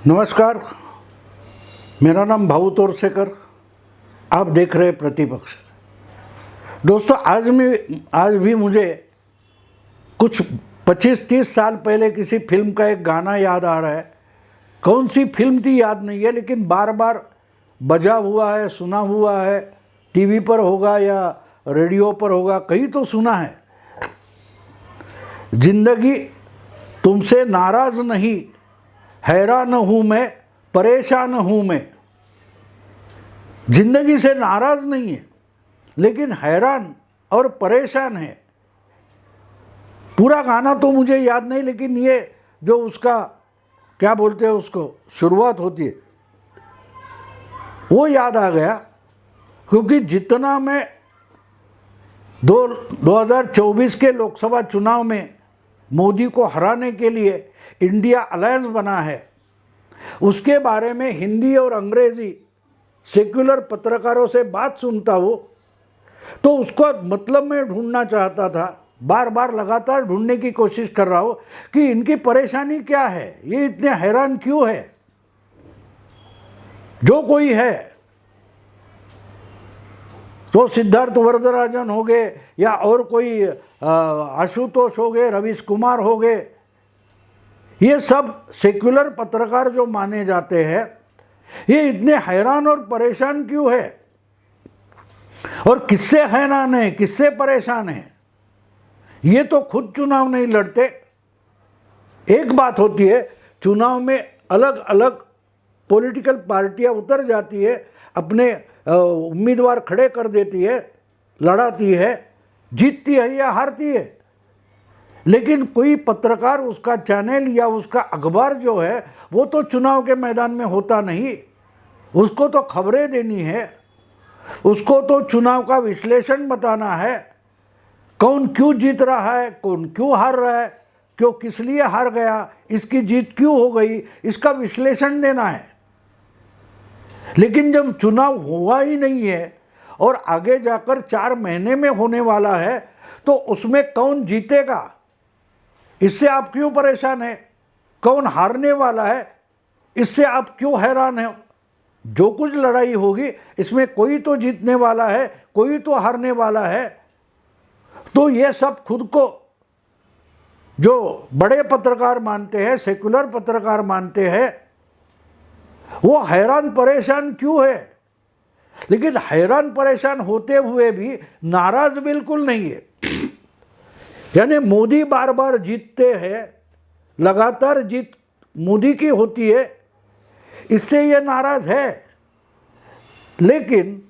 नमस्कार, मेरा नाम भाऊ तोरसेकर। आप देख रहे हैं प्रतिपक्ष। दोस्तों, आज भी मुझे कुछ 25-30 साल पहले किसी फिल्म का एक गाना याद आ रहा है। कौन सी फिल्म थी याद नहीं है, लेकिन बार बार बजा हुआ है, सुना हुआ है। टीवी पर होगा या रेडियो पर होगा, कहीं तो सुना है। जिंदगी तुमसे नाराज नहीं, हैरान हूँ मैं, परेशान हूँ मैं। जिंदगी से नाराज नहीं है, लेकिन हैरान और परेशान है। पूरा गाना तो मुझे याद नहीं, लेकिन ये जो उसका क्या बोलते हैं, उसको शुरुआत होती है, वो याद आ गया। क्योंकि जितना मैं 2024 के लोकसभा चुनाव में मोदी को हराने के लिए इंडिया अलायंस बना है, उसके बारे में हिंदी और अंग्रेजी सेक्युलर पत्रकारों से बात सुनता हूँ, तो उसको मतलब मैं ढूंढना चाहता था। बार बार लगातार ढूंढने की कोशिश कर रहा हूँ कि इनकी परेशानी क्या है, ये इतने हैरान क्यों है। जो कोई है, तो सिद्धार्थ वरदराजन हो गए या और कोई आशुतोष हो गए, रवीश कुमार हो गए, ये सब सेक्युलर पत्रकार जो माने जाते हैं, ये इतने हैरान और परेशान क्यों है, और किससे हैरान है, किससे परेशान है। ये तो खुद चुनाव नहीं लड़ते। एक बात होती है, चुनाव में अलग अलग पॉलिटिकल पार्टियां उतर जाती है, अपने उम्मीदवार खड़े कर देती है, लड़ाती है, जीतती है या हारती है। लेकिन कोई पत्रकार, उसका चैनल या उसका अखबार जो है, वो तो चुनाव के मैदान में होता नहीं। उसको तो खबरें देनी है, उसको तो चुनाव का विश्लेषण बताना है। कौन क्यों जीत रहा है, कौन क्यों हार रहा है, क्यों किस लिए हार गया, इसकी जीत क्यों हो गई, इसका विश्लेषण देना है। लेकिन जब चुनाव हुआ ही नहीं है और आगे जाकर 4 महीने में होने वाला है, तो उसमें कौन जीतेगा, इससे आप क्यों परेशान हैं। कौन हारने वाला है, इससे आप क्यों हैरान हैं। जो कुछ लड़ाई होगी, इसमें कोई तो जीतने वाला है, कोई तो हारने वाला है। तो ये सब खुद को जो बड़े पत्रकार मानते हैं, सेक्युलर पत्रकार मानते हैं, वो हैरान परेशान क्यों है। लेकिन हैरान परेशान होते हुए भी नाराज बिल्कुल नहीं है। यानी मोदी बार बार जीतते हैं, लगातार जीत मोदी की होती है, इससे ये नाराज है। लेकिन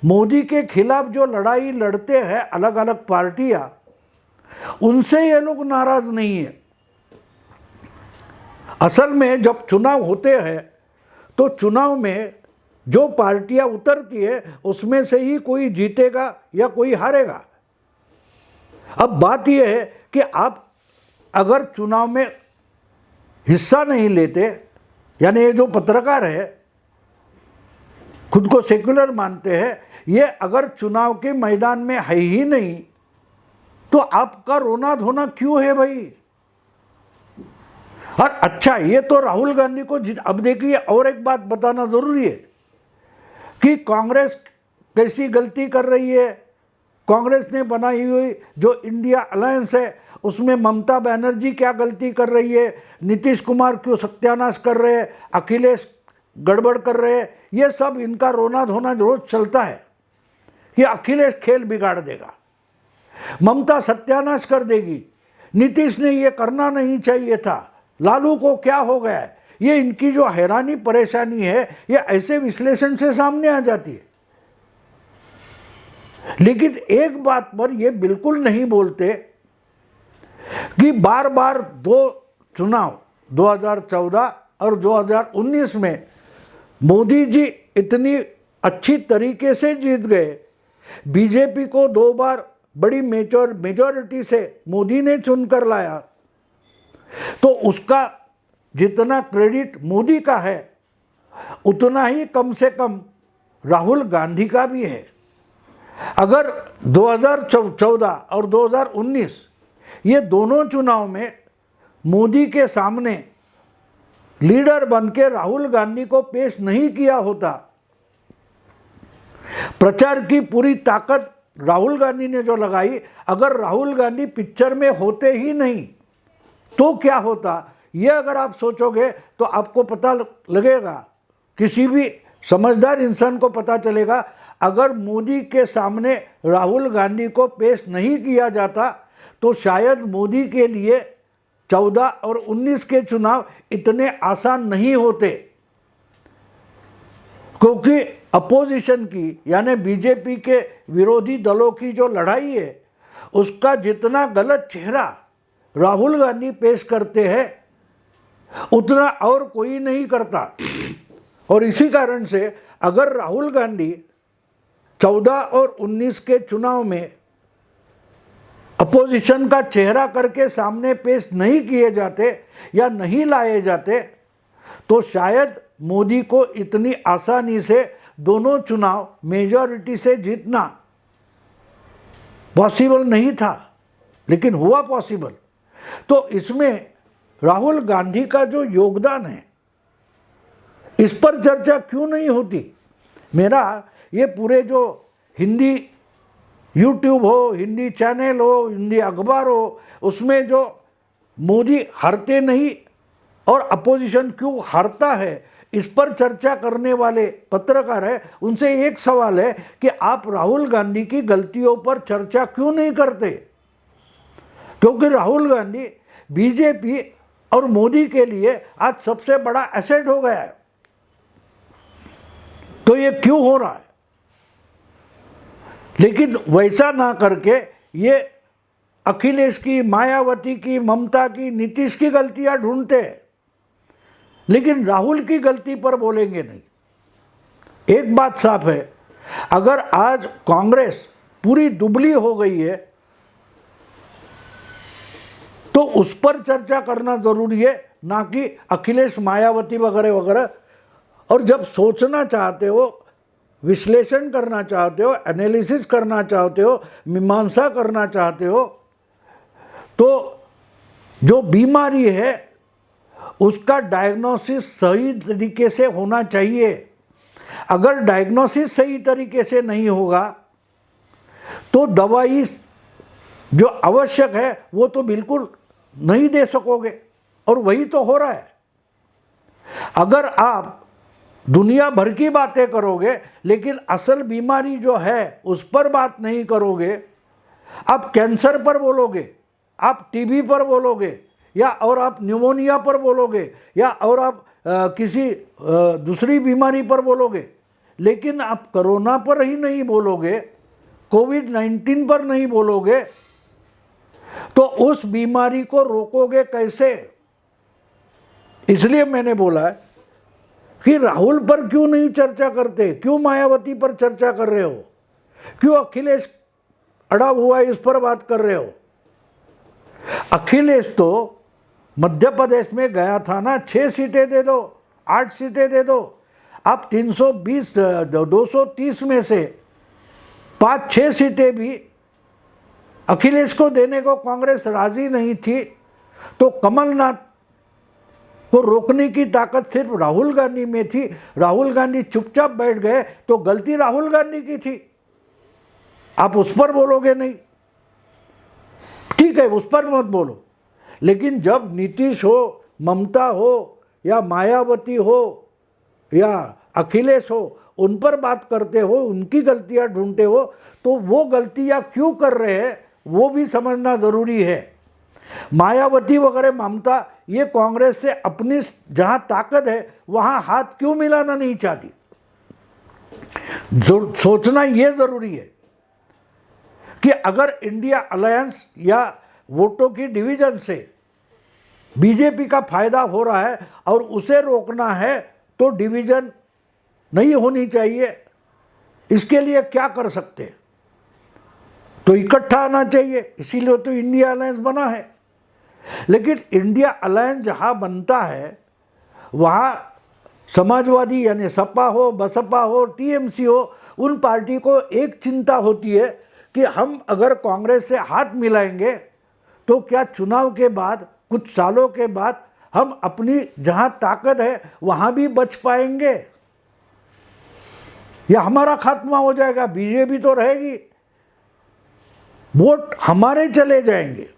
मोदी के खिलाफ जो लड़ाई लड़ते हैं अलग अलग पार्टियां, उनसे ये लोग नाराज नहीं है। असल में जब चुनाव होते हैं, तो चुनाव में जो पार्टियां उतरती है, उसमें से ही कोई जीतेगा या कोई हारेगा। अब बात यह है कि आप अगर चुनाव में हिस्सा नहीं लेते, यानी ये जो पत्रकार है, खुद को सेक्युलर मानते हैं, ये अगर चुनाव के मैदान में है ही नहीं, तो आपका रोना धोना क्यों है भाई। और अच्छा, ये तो राहुल गांधी को अब देखिए, और एक बात बताना जरूरी है कि कांग्रेस कैसी गलती कर रही है। कांग्रेस ने बनाई हुई जो इंडिया अलायंस है, उसमें ममता बनर्जी क्या गलती कर रही है, नीतीश कुमार क्यों सत्यानाश कर रहे हैं, अखिलेश गड़बड़ कर रहे हैं। ये सब इनका रोना धोना रोज चलता है कि अखिलेश खेल बिगाड़ देगा, ममता सत्यानाश कर देगी, नीतीश ने ये करना नहीं चाहिए था, लालू को क्या हो गया है। ये इनकी जो हैरानी परेशानी है, ये ऐसे विश्लेषण से सामने आ जाती है। लेकिन एक बात पर ये बिल्कुल नहीं बोलते कि बार बार 2 चुनाव 2014 और 2019 में मोदी जी इतनी अच्छी तरीके से जीत गए, बीजेपी को 2 बार बड़ी मेजॉरिटी से मोदी ने चुनकर लाया, तो उसका जितना क्रेडिट मोदी का है, उतना ही कम से कम राहुल गांधी का भी है। अगर 2014 और 2019 ये दोनों चुनाव में मोदी के सामने लीडर बनके राहुल गांधी को पेश नहीं किया होता, प्रचार की पूरी ताकत राहुल गांधी ने जो लगाई, अगर राहुल गांधी पिक्चर में होते ही नहीं तो क्या होता, ये अगर आप सोचोगे तो आपको पता लगेगा, किसी भी समझदार इंसान को पता चलेगा, अगर मोदी के सामने राहुल गांधी को पेश नहीं किया जाता तो शायद मोदी के लिए 14 और 19 के चुनाव इतने आसान नहीं होते, क्योंकि अपोजिशन की यानी बीजेपी के विरोधी दलों की जो लड़ाई है उसका जितना गलत चेहरा राहुल गांधी पेश करते हैं उतना और कोई नहीं करता। और इसी कारण से अगर राहुल गांधी 14 और 19 के चुनाव में अपोजिशन का चेहरा करके सामने पेश नहीं किए जाते या नहीं लाए जाते तो शायद मोदी को इतनी आसानी से दोनों चुनाव मेजॉरिटी से जीतना पॉसिबल नहीं था, लेकिन हुआ पॉसिबल। तो इसमें राहुल गांधी का जो योगदान है इस पर चर्चा क्यों नहीं होती। मेरा ये पूरे जो हिंदी यूट्यूब हो, हिंदी चैनल हो, हिंदी अखबार हो, उसमें जो मोदी हारते नहीं और अपोजिशन क्यों हारता है इस पर चर्चा करने वाले पत्रकार है, उनसे एक सवाल है कि आप राहुल गांधी की गलतियों पर चर्चा क्यों नहीं करते। क्योंकि राहुल गांधी बीजेपी और मोदी के लिए आज सबसे बड़ा एसेट हो गया है। तो ये क्यों हो रहा है, लेकिन वैसा ना करके ये अखिलेश की, मायावती की, ममता की, नीतीश की गलतियां ढूंढते हैं, लेकिन राहुल की गलती पर बोलेंगे नहीं। एक बात साफ है, अगर आज कांग्रेस पूरी दुबली हो गई है तो उस पर चर्चा करना जरूरी है, ना कि अखिलेश, मायावती वगैरह वगैरह। और जब सोचना चाहते हो, विश्लेषण करना चाहते हो, एनालिसिस करना चाहते हो, मीमांसा करना चाहते हो, तो जो बीमारी है उसका डायग्नोसिस सही तरीके से होना चाहिए। अगर डायग्नोसिस सही तरीके से नहीं होगा तो दवाई जो आवश्यक है वो तो बिल्कुल नहीं दे सकोगे, और वही तो हो रहा है। अगर आप दुनिया भर की बातें करोगे लेकिन असल बीमारी जो है उस पर बात नहीं करोगे, आप कैंसर पर बोलोगे, आप टीबी पर बोलोगे, या और आप न्यूमोनिया पर बोलोगे, या और आप किसी दूसरी बीमारी पर बोलोगे, लेकिन आप कोरोना पर ही नहीं बोलोगे, कोविड-19 पर नहीं बोलोगे, तो उस बीमारी को रोकोगे कैसे। इसलिए मैंने बोला है कि राहुल पर क्यों नहीं चर्चा करते, क्यों मायावती पर चर्चा कर रहे हो, क्यों अखिलेश अड़ा हुआ है इस पर बात कर रहे हो। अखिलेश तो मध्य प्रदेश में गया था ना, 6 सीटें दे दो, 8 सीटें दे दो। आप 320 230 में से 5-6 सीटें भी अखिलेश को देने को कांग्रेस राजी नहीं थी, तो कमलनाथ को रोकने की ताकत सिर्फ राहुल गांधी में थी। राहुल गांधी चुपचाप बैठ गए तो गलती राहुल गांधी की थी। आप उस पर बोलोगे नहीं, ठीक है, उस पर मत बोलो, लेकिन जब नीतीश हो, ममता हो, या मायावती हो, या अखिलेश हो, उन पर बात करते हो, उनकी गलतियां ढूंढते हो, तो वो गलतियां क्यों कर रहे हैं वो भी समझना ज़रूरी है। मायावती वगैरह, ममता, ये कांग्रेस से अपनी जहां ताकत है वहां हाथ क्यों मिलाना नहीं चाहती। सोचना ये ज़रूरी है कि अगर इंडिया अलायंस या वोटों की डिवीजन से बीजेपी का फायदा हो रहा है और उसे रोकना है तो डिवीजन नहीं होनी चाहिए। इसके लिए क्या कर सकते हैं, तो इकट्ठा आना चाहिए, इसीलिए तो इंडिया अलायंस बना है। लेकिन इंडिया अलायंस जहाँ बनता है वहाँ समाजवादी यानी सपा हो, बसपा हो, टीएमसी हो, उन पार्टी को एक चिंता होती है कि हम अगर कांग्रेस से हाथ मिलाएंगे तो क्या चुनाव के बाद, कुछ सालों के बाद हम अपनी जहां ताकत है वहां भी बच पाएंगे या हमारा खात्मा हो जाएगा? बीजेपी तो रहेगी, वोट हमारे चले जाएंगे।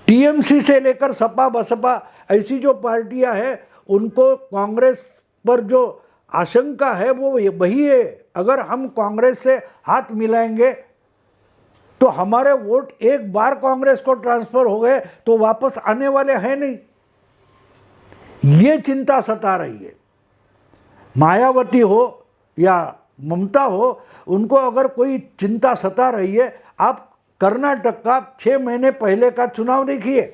टीएमसी से लेकर सपा बसपा ऐसी जो पार्टियां हैं, उनको कांग्रेस पर जो आशंका है वो वही है। अगर हम कांग्रेस से हाथ मिलाएंगे तो हमारे वोट एक बार कांग्रेस को ट्रांसफर हो गए तो वापस आने वाले हैं नहीं। ये चिंता सता रही है। मायावती हो या ममता हो, उनको अगर कोई चिंता सता रही है, आप कर्नाटक का 6 महीने पहले का चुनाव देखिए।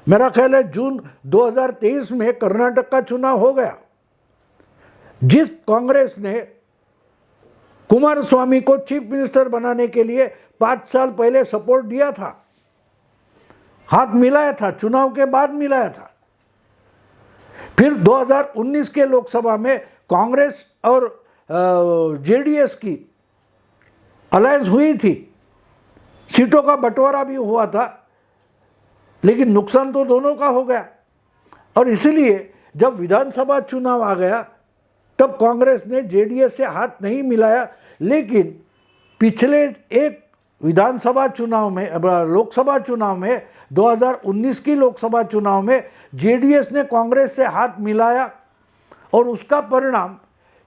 मेरा ख्याल है जून 2023 में कर्नाटक का चुनाव हो गया। जिस कांग्रेस ने कुमारस्वामी को चीफ मिनिस्टर बनाने के लिए 5 साल पहले सपोर्ट दिया था, हाथ मिलाया था, चुनाव के बाद मिलाया था। फिर 2019 के लोकसभा में कांग्रेस और जेडीएस की अलायंस हुई थी, सीटों का बंटवारा भी हुआ था, लेकिन नुकसान तो दोनों का हो गया। और इसलिए जब विधानसभा चुनाव आ गया तब कांग्रेस ने जेडीएस से हाथ नहीं मिलाया। लेकिन पिछले एक विधानसभा चुनाव में, लोकसभा चुनाव में, 2019 की लोकसभा चुनाव में जेडीएस ने कांग्रेस से हाथ मिलाया और उसका परिणाम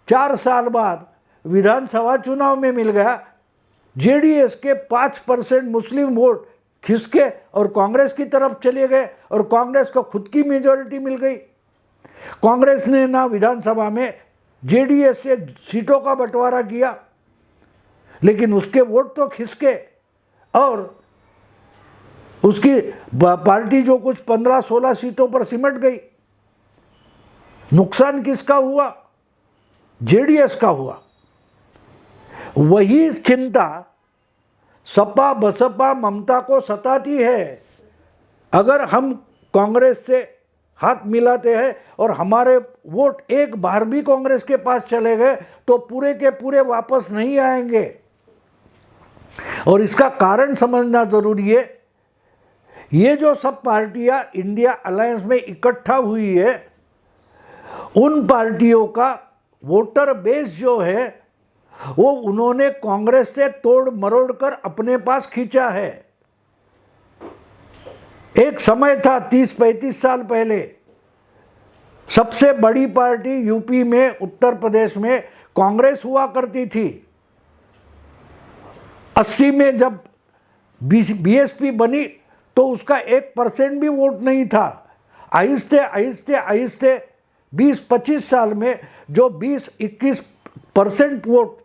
4 साल बाद विधानसभा चुनाव में मिल गया। जेडीएस के 5% मुस्लिम वोट खिसके और कांग्रेस की तरफ चले गए और कांग्रेस को खुद की मेजॉरिटी मिल गई। कांग्रेस ने ना विधानसभा में जेडीएस से सीटों का बंटवारा किया, लेकिन उसके वोट तो खिसके और उसकी पार्टी जो कुछ 15-16 सीटों पर सिमट गई। नुकसान किसका हुआ? जेडीएस का हुआ। वही चिंता सपा बसपा ममता को सताती है। अगर हम कांग्रेस से हाथ मिलाते हैं और हमारे वोट एक बार भी कांग्रेस के पास चले गए तो पूरे के पूरे वापस नहीं आएंगे। और इसका कारण समझना जरूरी है। ये जो सब पार्टियां इंडिया अलायंस में इकट्ठा हुई है, उन पार्टियों का वोटर बेस जो है वो उन्होंने कांग्रेस से तोड़ मरोड़ कर अपने पास खींचा है। एक समय था 30-35 साल पहले, सबसे बड़ी पार्टी यूपी में, उत्तर प्रदेश में कांग्रेस हुआ करती थी। 80 में जब बीएसपी बनी तो उसका 1% भी वोट नहीं था। आहिस्ते आहिस्ते आहिस्ते 20-25 साल में जो 20-21% वोट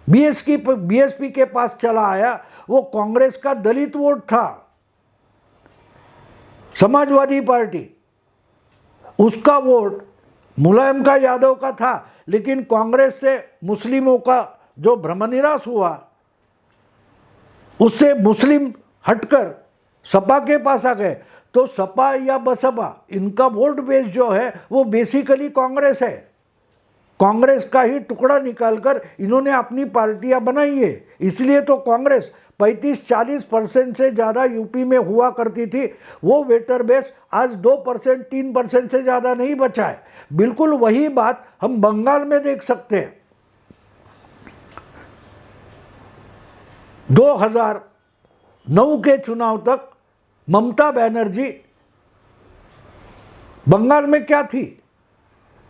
बीएसपी के पास चला आया, वो कांग्रेस का दलित वोट था। समाजवादी पार्टी, उसका वोट मुलायम का, यादव का था, लेकिन कांग्रेस से मुस्लिमों का जो भ्रमनिरास हुआ, उससे मुस्लिम हटकर सपा के पास आ गए। तो सपा या बसपा, इनका वोट बेस जो है वो बेसिकली कांग्रेस है। कांग्रेस का ही टुकड़ा निकालकर इन्होंने अपनी पार्टियां बनाई है। इसलिए तो कांग्रेस 35-40% से ज़्यादा यूपी में हुआ करती थी। वो वोटर बेस आज 2%, 3% से ज़्यादा नहीं बचा है। बिल्कुल वही बात हम बंगाल में देख सकते हैं। 2009 के चुनाव तक ममता बनर्जी बंगाल में क्या थी?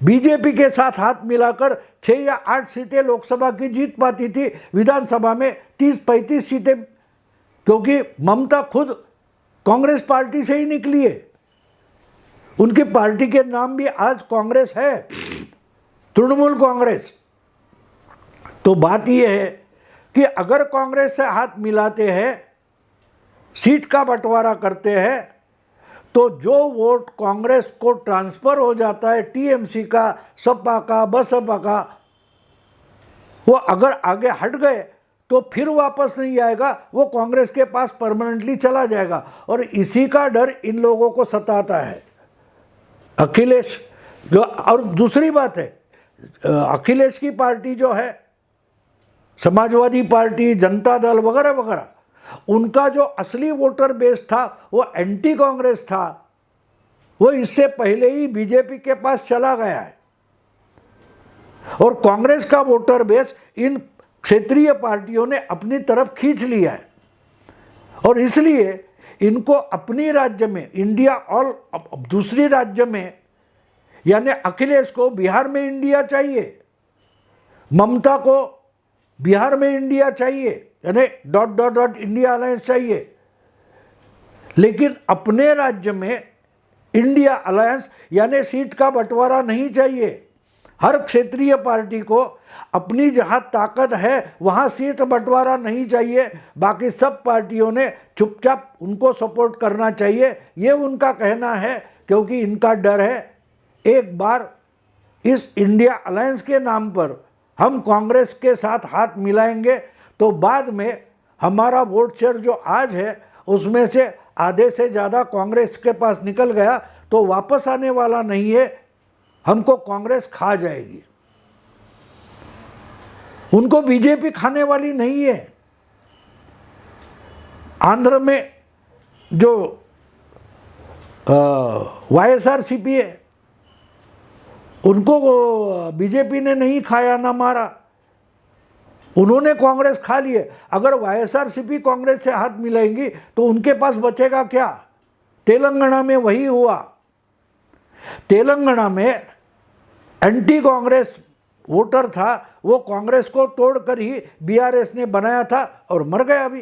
बीजेपी के साथ हाथ मिलाकर 6 या 8 सीटें लोकसभा की जीत पाती थी, विधानसभा में 30-35 सीटें, क्योंकि ममता खुद कांग्रेस पार्टी से ही निकली है। उनकी पार्टी के नाम भी आज कांग्रेस है, तृणमूल कांग्रेस। तो बात यह है कि अगर कांग्रेस से हाथ मिलाते हैं, सीट का बंटवारा करते हैं, तो जो वोट कांग्रेस को ट्रांसफर हो जाता है, टीएमसी का, सपा का, बसपा का, वो अगर आगे हट गए तो फिर वापस नहीं आएगा, वो कांग्रेस के पास परमानेंटली चला जाएगा। और इसी का डर इन लोगों को सताता है। अखिलेश जो, और दूसरी बात है, अखिलेश की पार्टी जो है, समाजवादी पार्टी, जनता दल वगैरह वगैरह, उनका जो असली वोटर बेस था वो एंटी कांग्रेस था, वो इससे पहले ही बीजेपी के पास चला गया है। और कांग्रेस का वोटर बेस इन क्षेत्रीय पार्टियों ने अपनी तरफ खींच लिया है, और इसलिए इनको अपनी राज्य में इंडिया और दूसरी राज्य में, यानी अखिलेश को बिहार में इंडिया चाहिए, ममता को बिहार में इंडिया चाहिए, यानी dot dot dot India alliance चाहिए, लेकिन अपने राज्य में इंडिया अलायंस यानी सीट का बंटवारा नहीं चाहिए। हर क्षेत्रीय पार्टी को अपनी जहां ताकत है वहां सीट बंटवारा नहीं चाहिए, बाकी सब पार्टियों ने चुपचाप उनको सपोर्ट करना चाहिए, ये उनका कहना है। क्योंकि इनका डर है एक बार इस इंडिया अलायंस के नाम पर हम कांग्रेस के साथ हाथ मिलाएंगे तो बाद में हमारा वोट शेयर जो आज है उसमें से आधे से ज़्यादा कांग्रेस के पास निकल गया तो वापस आने वाला नहीं है, हमको कांग्रेस खा जाएगी। उनको बीजेपी खाने वाली नहीं है। आंध्र में जो YSRCP है उनको बीजेपी ने नहीं खाया ना मारा, उन्होंने कांग्रेस खा लिए। अगर YSRCP कांग्रेस से हाथ मिलाएंगी तो उनके पास बचेगा क्या? तेलंगाना में वही हुआ। तेलंगाना में एंटी कांग्रेस वोटर था, वो कांग्रेस को तोड़कर ही BRS ने बनाया था और मर गया अभी।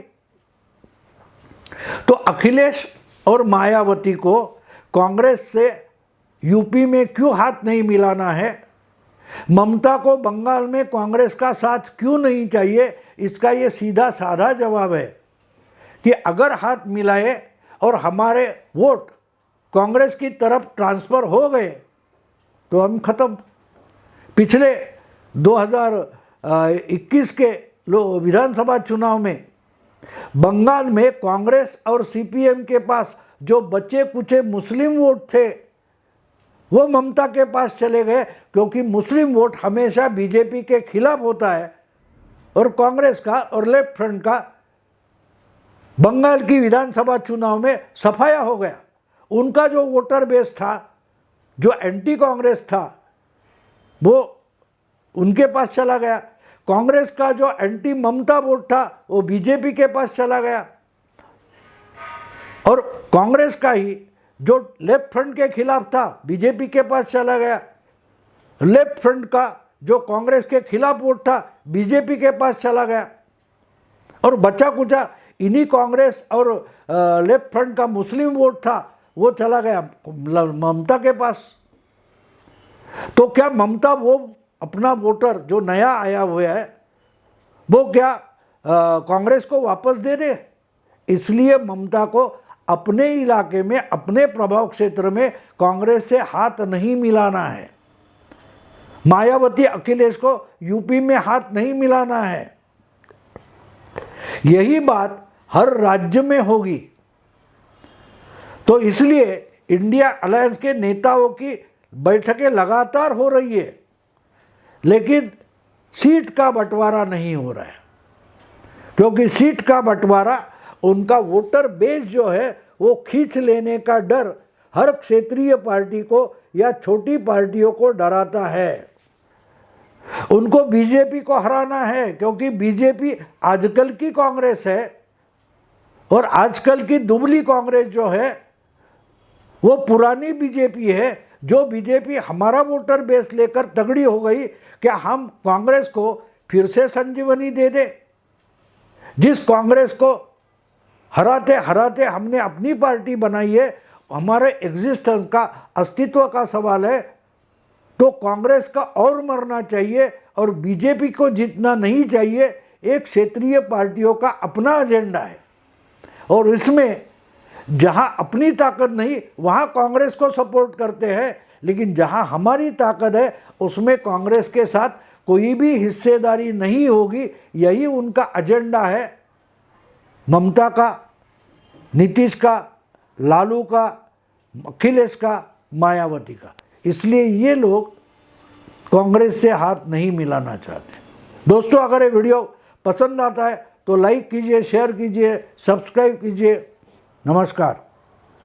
तो अखिलेश और मायावती को कांग्रेस से यूपी में क्यों हाथ नहीं मिलाना है, ममता को बंगाल में कांग्रेस का साथ क्यों नहीं चाहिए, इसका ये सीधा साधा जवाब है कि अगर हाथ मिलाए और हमारे वोट कांग्रेस की तरफ ट्रांसफ़र हो गए तो हम खत्म। पिछले 2021 के विधानसभा चुनाव में बंगाल में कांग्रेस और CPM के पास जो बचे कुचे मुस्लिम वोट थे वो ममता के पास चले गए, क्योंकि मुस्लिम वोट हमेशा बीजेपी के खिलाफ होता है और कांग्रेस का और लेफ्ट फ्रंट का बंगाल की विधानसभा चुनाव में सफाया हो गया। उनका जो वोटर बेस था जो एंटी कांग्रेस था वो उनके पास चला गया। कांग्रेस का जो एंटी ममता वोट था वो बीजेपी के पास चला गया, और कांग्रेस का ही जो लेफ्ट फ्रंट के खिलाफ था बीजेपी के पास चला गया। लेफ्ट फ्रंट का जो कांग्रेस के खिलाफ वोट था बीजेपी के पास चला गया, और बचा कुचा इन्हीं कांग्रेस और लेफ्ट फ्रंट का मुस्लिम वोट था वो चला गया ममता के पास। तो क्या ममता वो अपना वोटर जो नया आया हुआ है वो क्या कांग्रेस को वापस दे दे? इसलिए ममता को अपने इलाके में अपने प्रभाव क्षेत्र में कांग्रेस से हाथ नहीं मिलाना है। मायावती अखिलेश को यूपी में हाथ नहीं मिलाना है। यही बात हर राज्य में होगी। तो इसलिए इंडिया अलायंस के नेताओं की बैठकें लगातार हो रही है, लेकिन सीट का बंटवारा नहीं हो रहा है, क्योंकि सीट का बंटवारा उनका वोटर बेस जो है वो खींच लेने का डर हर क्षेत्रीय पार्टी को या छोटी पार्टियों को डराता है। उनको बीजेपी को हराना है, क्योंकि बीजेपी आजकल की कांग्रेस है, और आजकल की दुबली कांग्रेस जो है वो पुरानी बीजेपी है। जो बीजेपी हमारा वोटर बेस लेकर तगड़ी हो गई, क्या हम कांग्रेस को फिर से संजीवनी दे दे? जिस कांग्रेस को हराते हराते हमने अपनी पार्टी बनाई है, हमारे एग्जिस्टेंस का अस्तित्व का सवाल है, तो कांग्रेस का और मरना चाहिए और बीजेपी को जीतना नहीं चाहिए। एक क्षेत्रीय पार्टियों का अपना एजेंडा है, और इसमें जहां अपनी ताकत नहीं वहां कांग्रेस को सपोर्ट करते हैं, लेकिन जहां हमारी ताकत है उसमें कांग्रेस के साथ कोई भी हिस्सेदारी नहीं होगी। यही उनका एजेंडा है, ममता का, नीतीश का, लालू का, अखिलेश का, मायावती का। इसलिए ये लोग कांग्रेस से हाथ नहीं मिलाना चाहते। दोस्तों, अगर ये वीडियो पसंद आता है तो लाइक कीजिए, शेयर कीजिए, सब्सक्राइब कीजिए। नमस्कार।